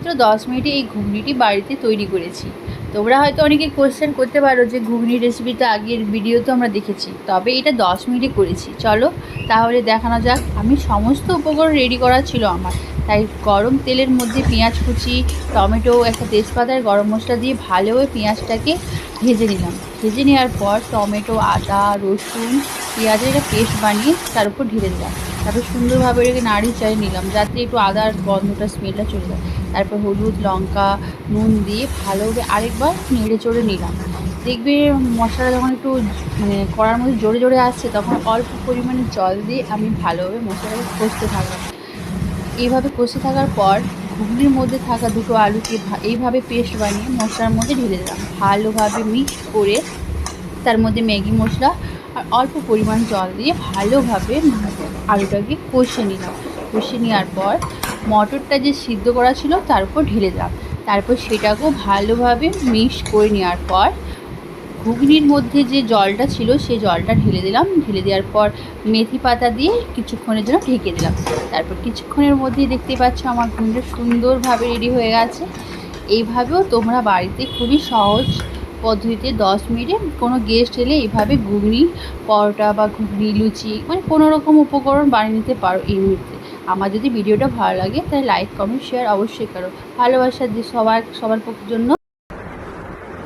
মাত্র 10 মিনিটে এই ঘুগনিটি বাড়িতে তৈরি করেছি। তোমরা হয়তো অনেকে কোয়েশ্চেন করতে পারো যে ঘুগনি রেসিপিটা আগের ভিডিও তো আমরা দেখেছি, তবে এটা 10 মিনিটে করেছি। চলো তাহলে দেখানো যাক। আমি সমস্ত উপকরণ রেডি করা ছিল আমার, তাই গরম তেলের মধ্যে পেঁয়াজ কুচি, টমেটো, একটা তেজপাতা আর গরম মশলা দিয়ে ভালোভাবে পেঁয়াজটাকে ভেজে নিলাম। ভেজে নেওয়ার পর টমেটো, আদা, রসুন, পেঁয়াজের একটা পেস্ট বানিয়ে তার উপর ঢেলে দিলাম। তারপর সুন্দরভাবে এটাকে নাড়িয়ে চাড়িয়ে নিলাম যাতে একটু আদার গন্ধটা, স্মেলটা চলে যায়। তারপর হলুদ, লঙ্কা, নুন দিয়ে ভালোভাবে আরেকবার নেড়ে চড়ে নিলাম। দেখবে মশলাটা যখন একটু কড়ার মধ্যে জোরে জোরে আসছে, তখন অল্প পরিমাণে জল দিয়ে আমি ভালোভাবে মশলাটাকে কষতে থাকলাম। এইভাবে কষতে থাকার পর ঘুগনির মধ্যে থাকা দুটো আলুকে এইভাবে পেস্ট বানিয়ে মশলার মধ্যে ঢেলে দিলাম। ভালোভাবে মিক্স করে তার মধ্যে ম্যাগি মশলা আর অল্প পরিমাণ জল দিয়ে ভালোভাবে আলুটাকে কষিয়ে নিলাম। কষিয়ে নেওয়ার পর মটরটা যে সিদ্ধ করা ছিল তার উপর ঢেলে দিলাম। তারপর সেটাকেও ভালোভাবে মিক্স করে নেওয়ার পর ঘুগনির মধ্যে যে জলটা ছিল সেই জলটা ঢেলে দিলাম। ঢেলে দেওয়ার পর মেথি পাতা দিয়ে কিছুক্ষণের জন্য ঢেকে দিলাম। তারপর কিছুক্ষণের মধ্যেই দেখতে পাচ্ছ আমার ঘুগনিটা সুন্দরভাবে রেডি হয়ে গেছে। এইভাবেও তোমরা বাড়িতে খুবই সহজ পদ্ধতিতে 10 মিনিটে কোনো গেস্ট এলে এইভাবে ঘুগনি, পরোটা বা ঘুগনি, লুচি কোনো রকম উপকরণ বানিয়ে নিতে পারো এই মুহূর্তে। আমার যদি ভিডিওটা ভালো লাগে তাহলে লাইক, কমেন্ট, শেয়ার অবশ্যই করো। ভালোবাসা দিয়ে সবার জন্য।